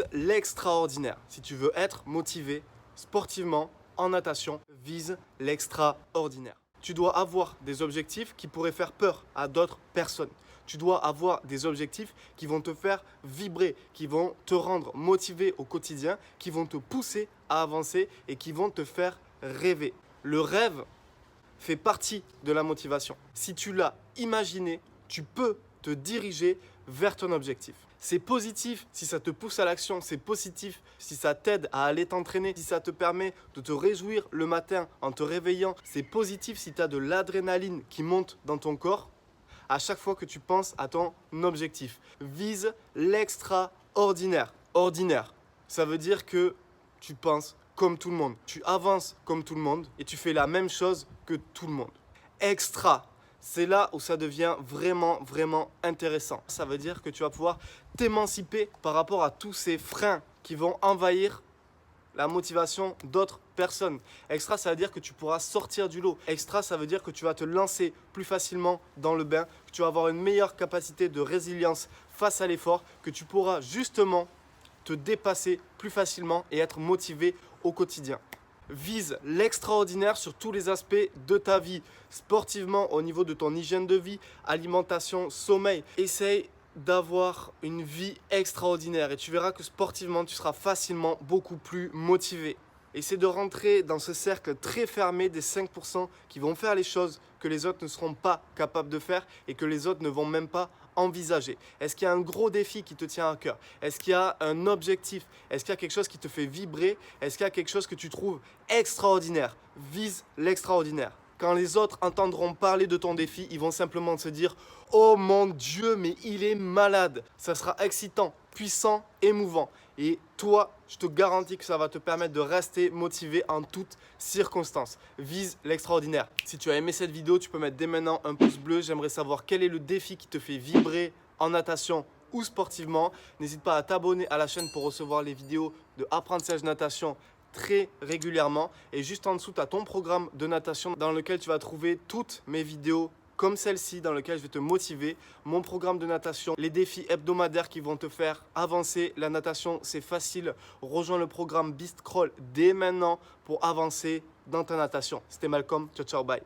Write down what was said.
Vise l'extraordinaire. Si tu veux être motivé sportivement en natation, vise l'extraordinaire. Tu dois avoir des objectifs qui pourraient faire peur à d'autres personnes. Tu dois avoir des objectifs qui vont te faire vibrer, qui vont te rendre motivé au quotidien, qui vont te pousser à avancer et qui vont te faire rêver. Le rêve fait partie de la motivation. Si tu l'as imaginé, tu peux te diriger vers ton objectif. C'est positif si ça te pousse à l'action, c'est positif si ça t'aide à aller t'entraîner, si ça te permet de te réjouir le matin en te réveillant, c'est positif si tu as de l'adrénaline qui monte dans ton corps à chaque fois que tu penses à ton objectif. Vise l'extraordinaire. Ordinaire, ça veut dire que tu penses comme tout le monde, tu avances comme tout le monde et tu fais la même chose que tout le monde. Extra, c'est là où ça devient vraiment intéressant. Ça veut dire que tu vas pouvoir t'émanciper par rapport à tous ces freins qui vont envahir la motivation d'autres personnes. Extra, ça veut dire que tu pourras sortir du lot. Extra, ça veut dire que tu vas te lancer plus facilement dans le bain, que tu vas avoir une meilleure capacité de résilience face à l'effort, que tu pourras justement te dépasser plus facilement et être motivé au quotidien. Vise l'extraordinaire sur tous les aspects de ta vie, sportivement, au niveau de ton hygiène de vie, alimentation, sommeil. Essaye d'avoir une vie extraordinaire et tu verras que sportivement, tu seras facilement beaucoup plus motivé. Essaie de rentrer dans ce cercle très fermé des 5% qui vont faire les choses que les autres ne seront pas capables de faire et que les autres ne vont même pas envisager. Est-ce qu'il y a un gros défi qui te tient à cœur? Est-ce qu'il y a un objectif? Est-ce qu'il y a quelque chose qui te fait vibrer? Est-ce qu'il y a quelque chose que tu trouves extraordinaire? Vise l'extraordinaire. Quand les autres entendront parler de ton défi, ils vont simplement se dire « Oh mon Dieu, mais il est malade !» Ça sera excitant, puissant, émouvant. Et toi, je te garantis que ça va te permettre de rester motivé en toutes circonstances. Vise l'extraordinaire. Si tu as aimé cette vidéo, tu peux mettre dès maintenant un pouce bleu. J'aimerais savoir quel est le défi qui te fait vibrer en natation ou sportivement. N'hésite pas à t'abonner à la chaîne pour recevoir les vidéos de apprentissage natation très régulièrement. Et juste en dessous, tu as ton programme de natation dans lequel tu vas trouver toutes mes vidéos comme celle-ci dans lequel je vais te motiver, mon programme de natation, les défis hebdomadaires qui vont te faire avancer. La natation, c'est facile. Rejoins le programme Beast Crawl dès maintenant pour avancer dans ta natation. C'était Malcolm. Ciao, ciao, bye.